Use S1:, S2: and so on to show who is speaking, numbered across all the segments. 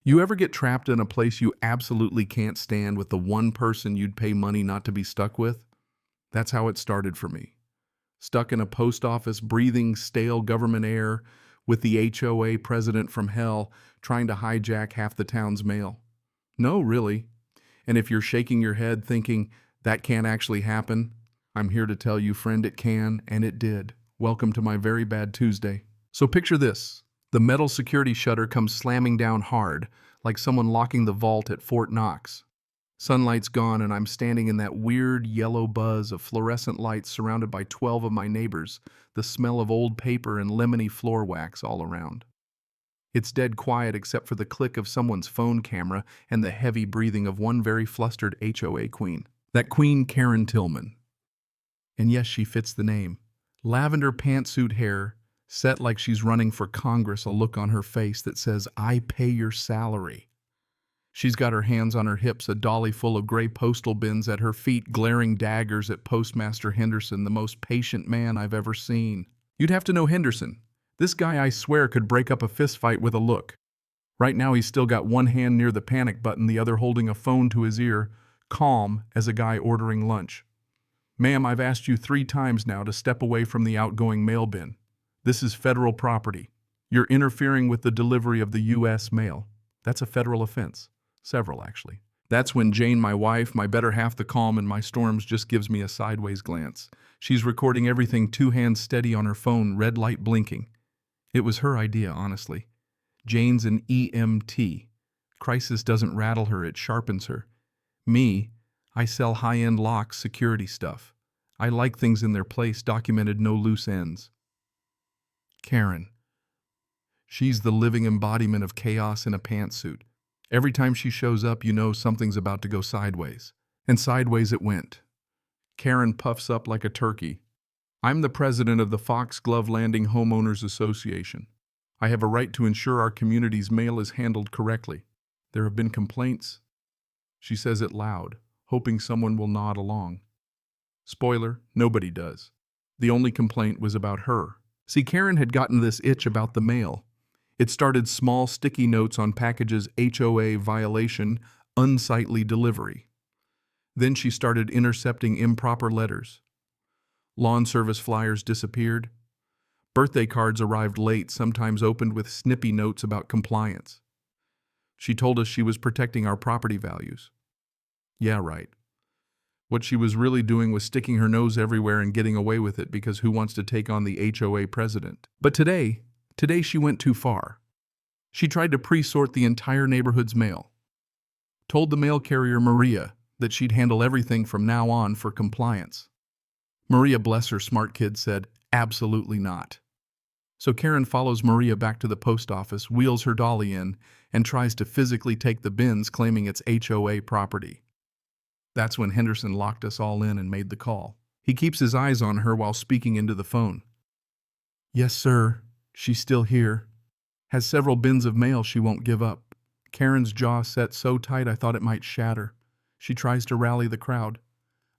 S1: You ever get trapped in a place you absolutely can't stand with the one person you'd pay money not to be stuck with? That's how it started for me. Stuck in a post office, breathing stale government air, with the HOA president from hell trying to hijack half the town's mail. No, really. And if you're shaking your head thinking that can't actually happen, I'm here to tell you, friend, it can, and it did. Welcome to my very bad Tuesday. So picture this. The metal security shutter comes slamming down hard, like someone locking the vault at Fort Knox. Sunlight's gone, and I'm standing in that weird yellow buzz of fluorescent lights surrounded by 12 of my neighbors, the smell of old paper and lemony floor wax all around. It's dead quiet except for the click of someone's phone camera and the heavy breathing of one very flustered HOA queen. That queen, Karen Tillman. And yes, she fits the name. Lavender pantsuit hair, set like she's running for Congress, a look on her face that says, "I pay your salary." She's got her hands on her hips, a dolly full of gray postal bins at her feet, glaring daggers at Postmaster Henderson, the most patient man I've ever seen. You'd have to know Henderson. This guy, I swear, could break up a fistfight with a look. Right now he's still got one hand near the panic button, the other holding a phone to his ear, calm as a guy ordering lunch. "Ma'am, I've asked you 3 times now to step away from the outgoing mail bin. This is federal property. You're interfering with the delivery of the U.S. mail. That's a federal offense. Several, actually." That's when Jane, my wife, my better half, the calm in my storms, just gives me a sideways glance. She's recording everything, 2 hands steady on her phone, red light blinking. It was her idea, honestly. Jane's an EMT. Crisis doesn't rattle her, it sharpens her. Me, I sell high-end locks, security stuff. I like things in their place, documented, no loose ends. Karen. She's the living embodiment of chaos in a pantsuit. Every time she shows up, you know something's about to go sideways. And sideways it went. Karen puffs up like a turkey. "I'm the president of the Foxglove Landing Homeowners Association. I have a right to ensure our community's mail is handled correctly. There have been complaints." She says it loud, hoping someone will nod along. Spoiler, nobody does. The only complaint was about her. See, Karen had gotten this itch about the mail. It started small sticky notes on packages, HOA violation, unsightly delivery. Then she started intercepting improper letters. Lawn service flyers disappeared. Birthday cards arrived late, sometimes opened with snippy notes about compliance. She told us she was protecting our property values. Yeah, right. What she was really doing was sticking her nose everywhere and getting away with it, because who wants to take on the HOA president? But today she went too far. She tried to pre-sort the entire neighborhood's mail. Told the mail carrier, Maria, that she'd handle everything from now on for compliance. Maria, bless her smart kid, said, "Absolutely not." So Karen follows Maria back to the post office, wheels her dolly in, and tries to physically take the bins, claiming it's HOA property. That's when Henderson locked us all in and made the call. He keeps his eyes on her while speaking into the phone. "Yes, sir. She's still here. Has several bins of mail she won't give up." Karen's jaw set so tight I thought it might shatter. She tries to rally the crowd.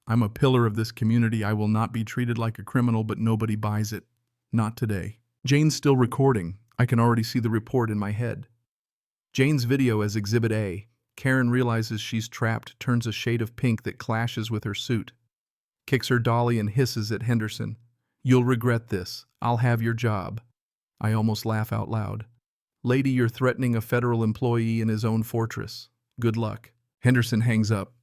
S1: "I'm a pillar of this community. I will not be treated like a criminal," but nobody buys it. Not today. Jane's still recording. I can already see the report in my head. Jane's video as Exhibit A. Karen realizes she's trapped, turns a shade of pink that clashes with her suit. Kicks her dolly and hisses at Henderson. "You'll regret this. I'll have your job." I almost laugh out loud. "Lady, you're threatening a federal employee in his own fortress. Good luck." Henderson hangs up.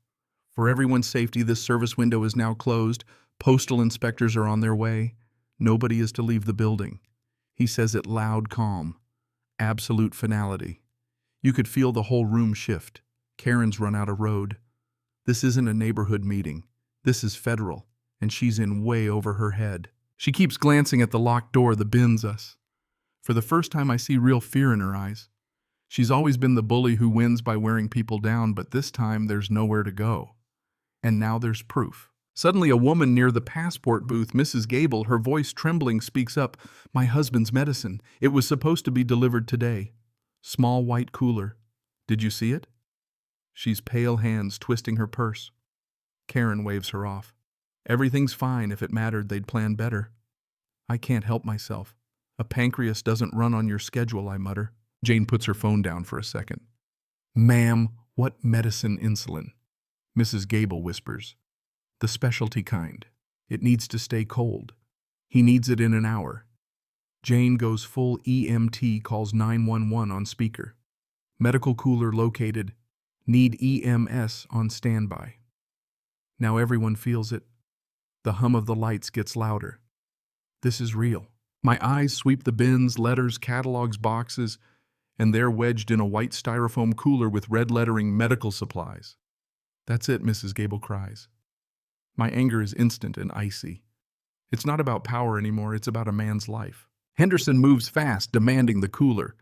S1: "For everyone's safety, this service window is now closed. Postal inspectors are on their way. Nobody is to leave the building." He says it loud, calm. Absolute finality. You could feel the whole room shift. Karen's run out of road. This isn't a neighborhood meeting. This is federal, and she's in way over her head. She keeps glancing at the locked door that bins us. For the first time, I see real fear in her eyes. She's always been the bully who wins by wearing people down, but this time there's nowhere to go. And now there's proof. Suddenly, a woman near the passport booth, Mrs. Gable, her voice trembling, speaks up. "My husband's medicine. It was supposed to be delivered today. Small white cooler. Did you see it?" She's pale hands twisting her purse. Karen waves her off. "Everything's fine. If it mattered, they'd plan better." I can't help myself. "A pancreas doesn't run on your schedule," I mutter. Jane puts her phone down for a second. Ma'am, what medicine insulin? Mrs. Gable whispers. The specialty kind. It needs to stay cold. He needs it in an hour. Jane goes full EMT, calls 911 on speaker. Medical cooler located. Need EMS on standby. Now everyone feels it. The hum of the lights gets louder. This is real. My eyes sweep the bins, letters, catalogs, boxes, and they're wedged in a white styrofoam cooler with red lettering medical supplies. That's it, Mrs. Gable cries. My anger is instant and icy. It's not about power anymore, it's about a man's life. Henderson moves fast, demanding the cooler.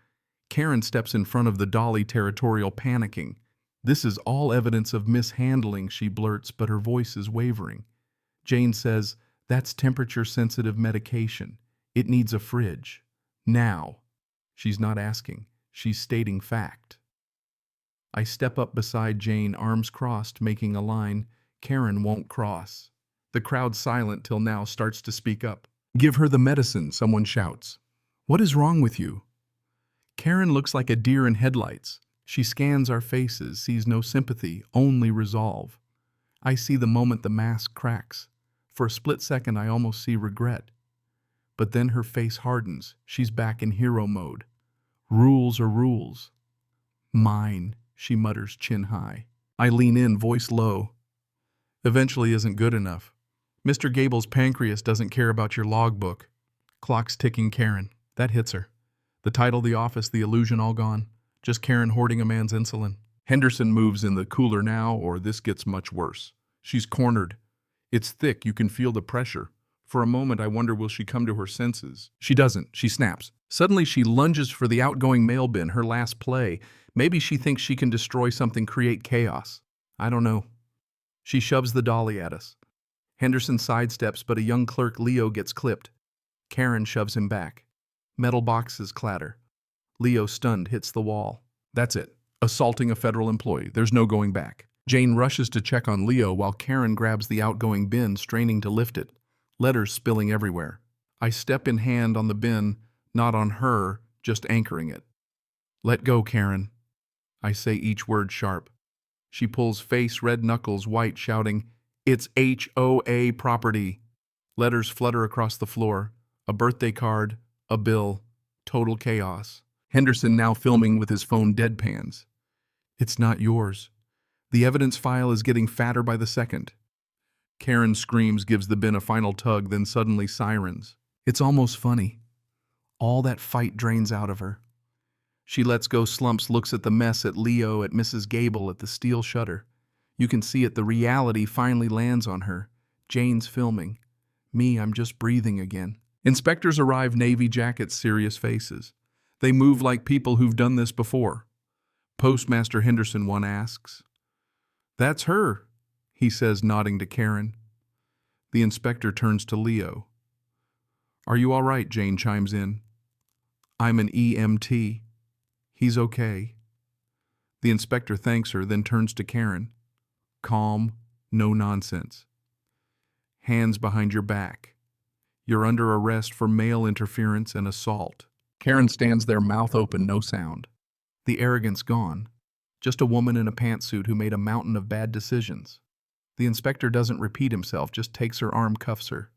S1: Karen steps in front of the dolly, territorial, panicking. This is all evidence of mishandling, she blurts, but her voice is wavering. Jane says, that's temperature-sensitive medication. It needs a fridge. Now. She's not asking. She's stating fact. I step up beside Jane, arms crossed, making a line. Karen won't cross. The crowd, silent till now, starts to speak up. Give her the medicine, someone shouts. What is wrong with you? Karen looks like a deer in headlights. She scans our faces, sees no sympathy, only resolve. I see the moment the mask cracks. For a split second, I almost see regret. But then her face hardens. She's back in hero mode. Rules are rules. Mine, she mutters, chin high. I lean in, voice low. Eventually isn't good enough. Mr. Gable's pancreas doesn't care about your logbook. Clock's ticking, Karen. That hits her. The title, the office, the illusion, all gone. Just Karen hoarding a man's insulin. Henderson moves in the cooler now, or this gets much worse. She's cornered. It's thick, you can feel the pressure. For a moment, I wonder, will she come to her senses? She doesn't. She snaps. Suddenly, she lunges for the outgoing mail bin, her last play. Maybe she thinks she can destroy something, create chaos. I don't know. She shoves the dolly at us. Henderson sidesteps, but a young clerk, Leo, gets clipped. Karen shoves him back. Metal boxes clatter. Leo, stunned, hits the wall. That's it. Assaulting a federal employee. There's no going back. Jane rushes to check on Leo while Karen grabs the outgoing bin, straining to lift it. Letters spilling everywhere. I step in hand on the bin, not on her, just anchoring it. Let go, Karen. I say each word sharp. She pulls face, red knuckles white, shouting, It's HOA property. Letters flutter across the floor. A birthday card, a bill, total chaos. Henderson now filming with his phone deadpans. It's not yours. The evidence file is getting fatter by the second. Karen screams, gives the bin a final tug, then suddenly sirens. It's almost funny. All that fight drains out of her. She lets go, slumps, looks at the mess, at Leo, at Mrs. Gable, at the steel shutter. You can see it, the reality finally lands on her. Jane's filming. Me, I'm just breathing again. Inspectors arrive, navy jackets, serious faces. They move like people who've done this before. Postmaster Henderson, one asks. That's her, he says, nodding to Karen. The inspector turns to Leo. Are you all right? Jane chimes in. I'm an EMT. He's okay. The inspector thanks her, then turns to Karen. Calm, no nonsense. Hands behind your back. You're under arrest for male interference and assault. Karen stands there, mouth open, no sound. The arrogance gone. Just a woman in a pantsuit who made a mountain of bad decisions. The inspector doesn't repeat himself, just takes her arm, cuffs her.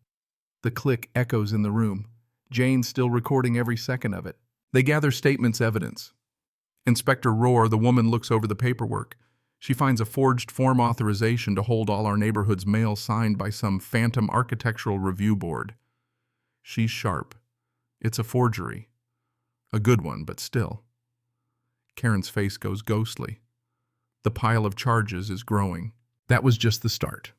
S1: The click echoes in the room. Jane's still recording every second of it. They gather statements, evidence. Inspector Rohr, the woman, looks over the paperwork. She finds a forged form authorization to hold all our neighborhood's mail signed by some phantom architectural review board. She's sharp. It's a forgery. A good one, but still. Karen's face goes ghostly. The pile of charges is growing. That was just the start.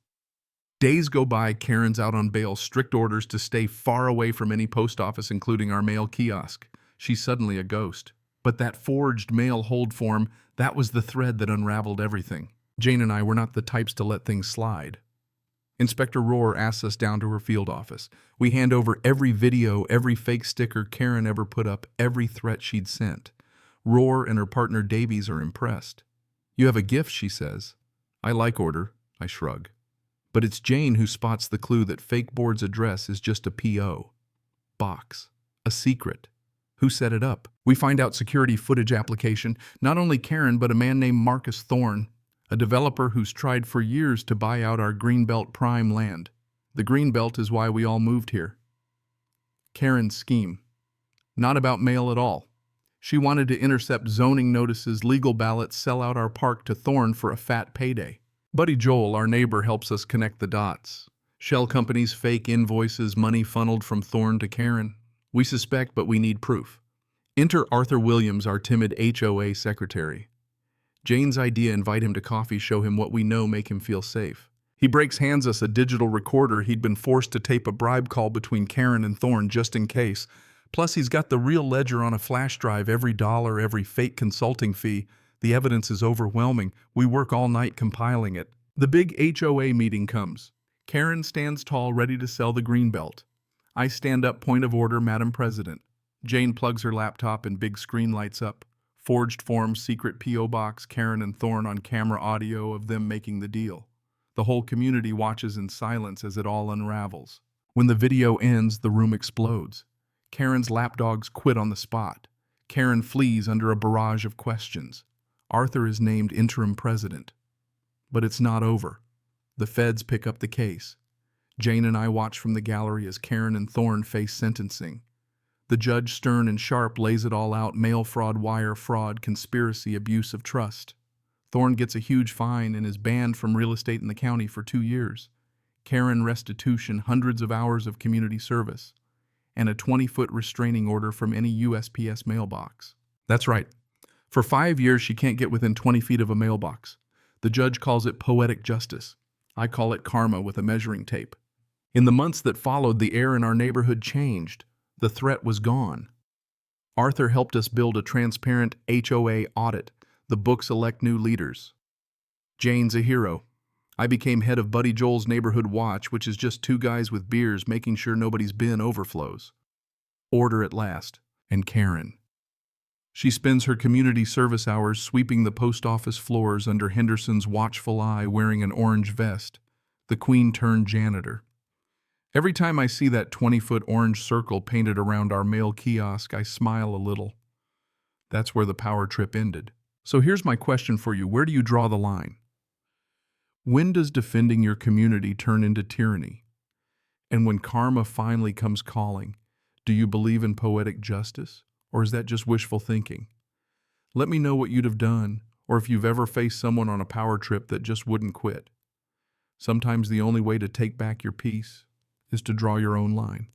S1: Days go by, Karen's out on bail, strict orders to stay far away from any post office, including our mail kiosk. She's suddenly a ghost. But that forged mail hold form, that was the thread that unraveled everything. Jane and I were not the types to let things slide. Inspector Rohr asks us down to her field office. We hand over every video, every fake sticker Karen ever put up, every threat she'd sent. Rohr and her partner Davies are impressed. You have a gift, she says. I like order, I shrug. But it's Jane who spots the clue that fake board's address is just a P.O. box, a secret. Who set it up? We find out security footage application, not only Karen, but a man named Marcus Thorne, a developer who's tried for years to buy out our Greenbelt prime land. The Greenbelt is why we all moved here. Karen's scheme. Not about mail at all. She wanted to intercept zoning notices, legal ballots, sell out our park to Thorne for a fat payday. Buddy Joel, our neighbor, helps us connect the dots. Shell companies, fake invoices, money funneled from Thorne to Karen. We suspect, but we need proof. Enter Arthur Williams, our timid HOA secretary. Jane's idea: invite him to coffee, show him what we know, make him feel safe. He hands us a digital recorder. He'd been forced to tape a bribe call between Karen and Thorne just in case. Plus, he's got the real ledger on a flash drive, every dollar, every fake consulting fee. The evidence is overwhelming. We work all night compiling it. The big HOA meeting comes. Karen stands tall, ready to sell the Greenbelt. I stand up, point of order, Madam President. Jane plugs her laptop and big screen lights up. Forged forms, secret P.O. box, Karen and Thorne on camera, audio of them making the deal. The whole community watches in silence as it all unravels. When the video ends, the room explodes. Karen's lapdogs quit on the spot. Karen flees under a barrage of questions. Arthur is named interim president. But it's not over. The feds pick up the case. Jane and I watch from the gallery as Karen and Thorne face sentencing. The judge, stern and sharp, lays it all out: mail fraud, wire fraud, conspiracy, abuse of trust. Thorne gets a huge fine and is banned from real estate in the county for 2 years. Karen, restitution, hundreds of hours of community service, and a 20-foot restraining order from any USPS mailbox. That's right. For 5 years, she can't get within 20 feet of a mailbox. The judge calls it poetic justice. I call it karma with a measuring tape. In the months that followed, the air in our neighborhood changed. The threat was gone. Arthur helped us build a transparent HOA audit. The books elect new leaders. Jane's a hero. I became head of Buddy Joel's neighborhood watch, which is just 2 guys with beers making sure nobody's bin overflows. Order at last. And Karen. She spends her community service hours sweeping the post office floors under Henderson's watchful eye, wearing an orange vest, the queen-turned janitor. Every time I see that 20-foot orange circle painted around our mail kiosk, I smile a little. That's where the power trip ended. So here's my question for you. Where do you draw the line? When does defending your community turn into tyranny? And when karma finally comes calling, do you believe in poetic justice? Or is that just wishful thinking? Let me know what you'd have done, or if you've ever faced someone on a power trip that just wouldn't quit. Sometimes the only way to take back your peace is to draw your own line.